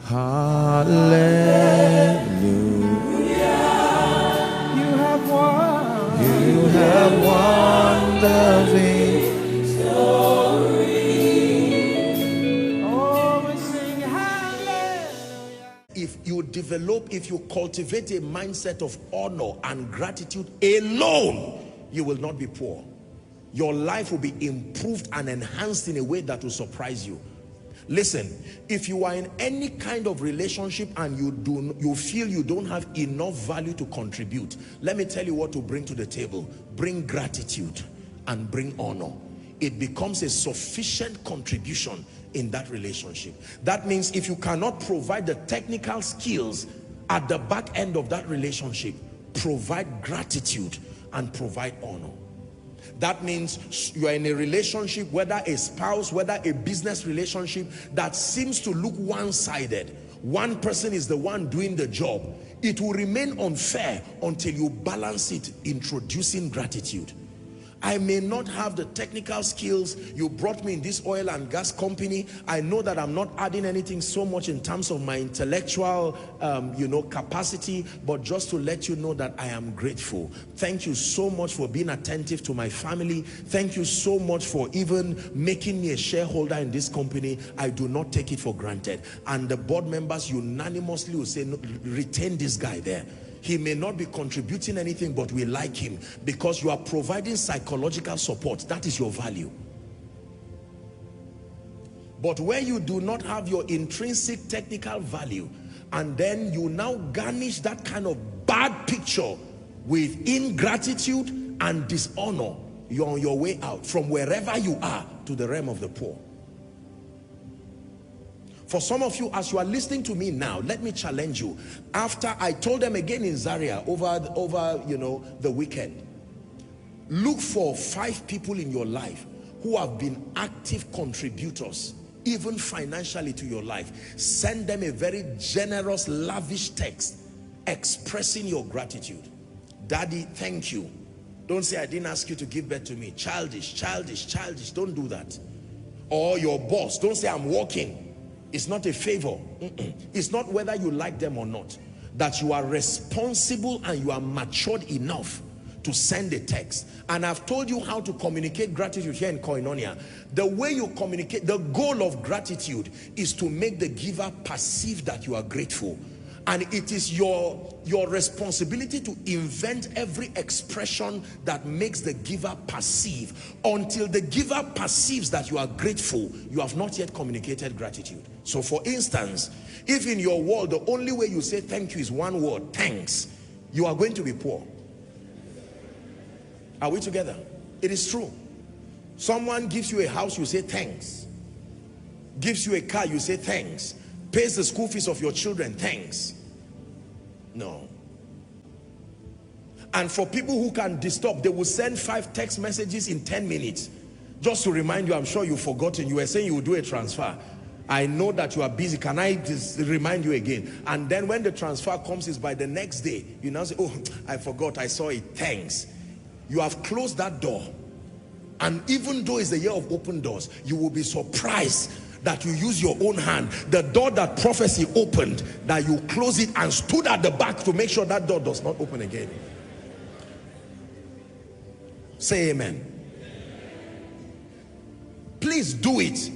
Hallelujah. You have won. You have won the victory. Oh, we sing hallelujah. If you cultivate a mindset of honor and gratitude alone, you will not be poor. Your life will be improved and enhanced in a way that will surprise you. Listen, if you are in any kind of relationship and you feel you don't have enough value to contribute, let me tell you what to bring to the table. Bring gratitude and bring honor. It becomes a sufficient contribution in that relationship. That means if you cannot provide the technical skills at the back end of that relationship, provide gratitude and provide honor. That means you are in a relationship, whether a spouse, whether a business relationship, that seems to look one-sided. One person is the one doing the job. It will remain unfair until you balance it, introducing gratitude. I may not have the technical skills. You brought me in this oil and gas company. I know that I'm not adding anything so much in terms of my intellectual, capacity, but just to let you know that I am grateful. Thank you so much for being attentive to my family. Thank you so much for even making me a shareholder in this company. I do not take it for granted. And the board members unanimously will say, no, retain this guy there. He may not be contributing anything, but we like him because you are providing psychological support. That is your value. But where you do not have your intrinsic technical value, and then you now garnish that kind of bad picture with ingratitude and dishonor, you're on your way out from wherever you are to the realm of the poor. For some of you, as you are listening to me now, let me challenge you. After I told them again in Zaria over the weekend, look for 5 people in your life who have been active contributors, even financially, to your life. Send them a very generous, lavish text expressing your gratitude. Daddy, thank you. Don't say I didn't ask you to give birth to me. Childish, childish, childish. Don't do that. Or your boss, don't say I'm working. It's not a favor. It's not whether you like them or not. That you are responsible and you are matured enough to send a text. And I've told you how to communicate gratitude here in Koinonia. The way you communicate, the goal of gratitude is to make the giver perceive that you are grateful. And it is your responsibility to invent every expression that makes the giver perceive. Until the giver perceives that you are grateful, you have not yet communicated gratitude. So for instance, if in your world the only way you say thank you is one word, thanks, you are going to be poor. Are we together? It is true. Someone gives you a house, you say thanks. Gives you a car, you say thanks. Pays the school fees of your children, thanks. No. And for people who can disturb, they will send 5 text messages in 10 minutes. Just to remind you, I'm sure you've forgotten, you were saying you would do a transfer. I know that you are busy, can I just remind you again? And then when the transfer comes, is by the next day, you now say, oh, I forgot, I saw it, thanks. You have closed that door. And even though it's the year of open doors, you will be surprised that you use your own hand. The door that prophecy opened, that you close it and stood at the back to make sure that door does not open again. Say amen. Please do it.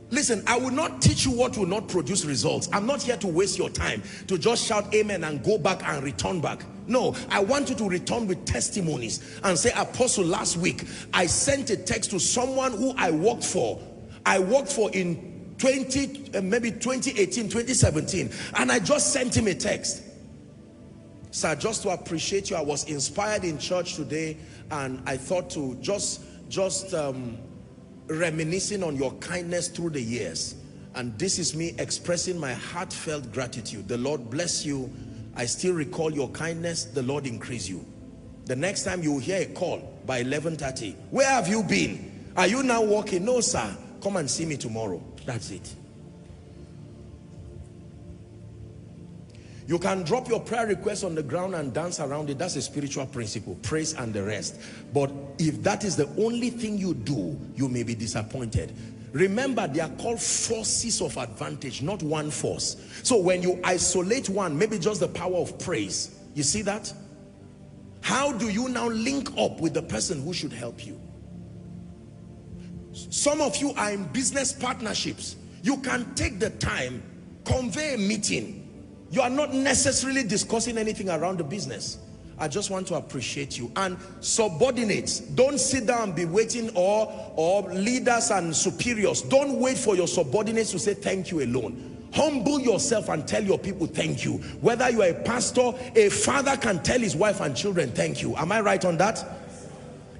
Listen, I will not teach you what will not produce results. I'm not here to waste your time to just shout amen and go back and return back. No, I want you to return with testimonies and say, Apostle, last week I sent a text to someone who I worked for in 2018, 2017, and I just sent him a text. Sir, just to appreciate you, I was inspired in church today, and I thought to just reminiscing on your kindness through the years, and this is me expressing my heartfelt gratitude. The Lord bless you. I still recall your kindness. The Lord increase you. The next time you hear a call by 11:30, where have you been? Are you now working? No, sir. Come and see me tomorrow. That's it. You can drop your prayer request on the ground and dance around it. That's a spiritual principle, praise and the rest. But if that is the only thing you do, you may be disappointed. Remember, they are called forces of advantage, not one force. So when you isolate one, maybe just the power of praise, you see that? How do you now link up with the person who should help you? Some of you are in business partnerships. You can take the time, convey a meeting. You are not necessarily discussing anything around the business. I just want to appreciate you. And subordinates, don't sit down and be waiting, or leaders and superiors, don't wait for your subordinates to say thank you alone. Humble yourself and tell your people thank you. Whether you are a pastor, a father can tell his wife and children thank you. Am I right on that?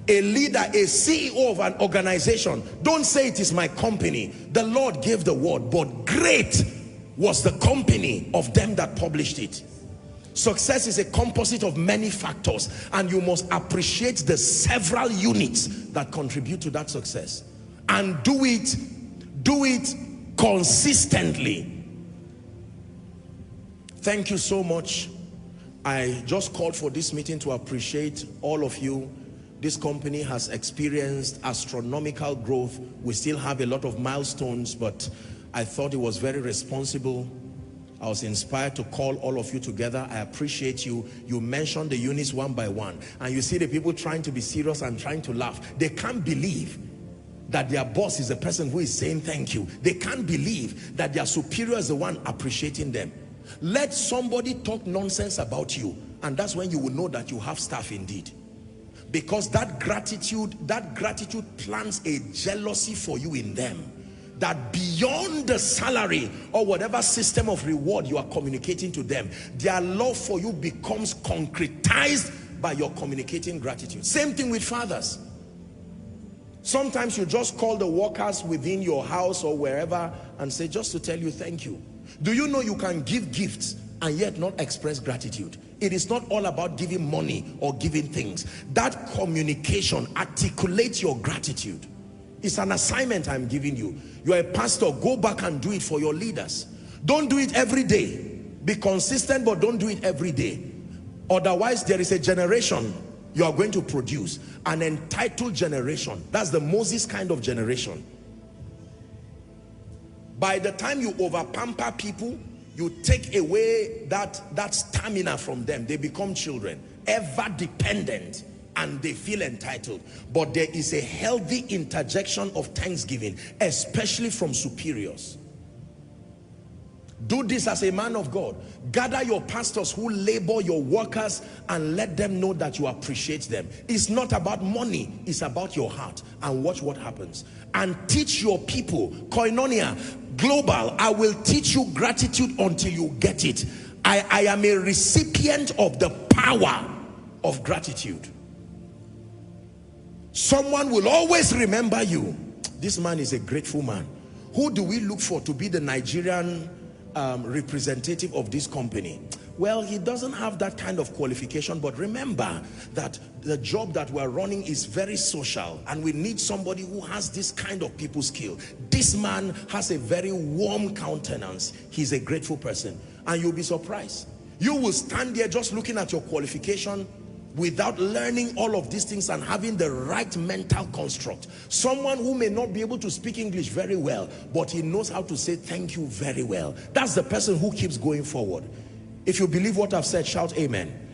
A leader, a CEO of an organization, don't say it is my company. The Lord gave the word, but great was the company of them that published it. Success is a composite of many factors, and you must appreciate the several units that contribute to that success, and do it consistently. Thank you so much. I just called for this meeting to appreciate all of you. This company has experienced astronomical growth. We still have a lot of milestones, but I thought it was very responsible. I was inspired to call all of you together. I appreciate you. You mentioned the units one by one, and you see the people trying to be serious and trying to laugh. They can't believe that their boss is the person who is saying thank you. They can't believe that their superior is the one appreciating them. Let somebody talk nonsense about you, and that's when you will know that you have staff indeed. Because that gratitude plants a jealousy for you in them, that beyond the salary or whatever system of reward you are communicating to them, their love for you becomes concretized by your communicating gratitude. Same thing with fathers. Sometimes you just call the workers within your house or wherever and say, just to tell you thank you. Do you know you can give gifts and yet not express gratitude? It is not all about giving money or giving things. That communication articulates your gratitude. It's an assignment I'm giving you. You're a pastor, go back and do it for your leaders. Don't do it every day. Be consistent, but don't do it every day. Otherwise, there is a generation you are going to produce, an entitled generation. That's the Moses kind of generation. By the time you over-pamper people, you take away that stamina from them. They become children, ever dependent, and they feel entitled. But there is a healthy interjection of thanksgiving, especially from superiors. Do this as a man of God. Gather your pastors who labor your workers and let them know that you appreciate them. It's not about money, it's about your heart. And watch what happens. And teach your people, koinonia, global, I will teach you gratitude until you get it. I am a recipient of the power of gratitude. Someone will always remember you. This man is a grateful man. Who do we look for to be the Nigerian representative of this company? Well, he doesn't have that kind of qualification, but remember that the job that we're running is very social, and we need somebody who has this kind of people skill. This man has a very warm countenance. He's a grateful person, and you'll be surprised. You will stand there just looking at your qualification without learning all of these things and having the right mental construct. Someone who may not be able to speak English very well, but he knows how to say thank you very well. That's the person who keeps going forward. If you believe what I've said, shout amen.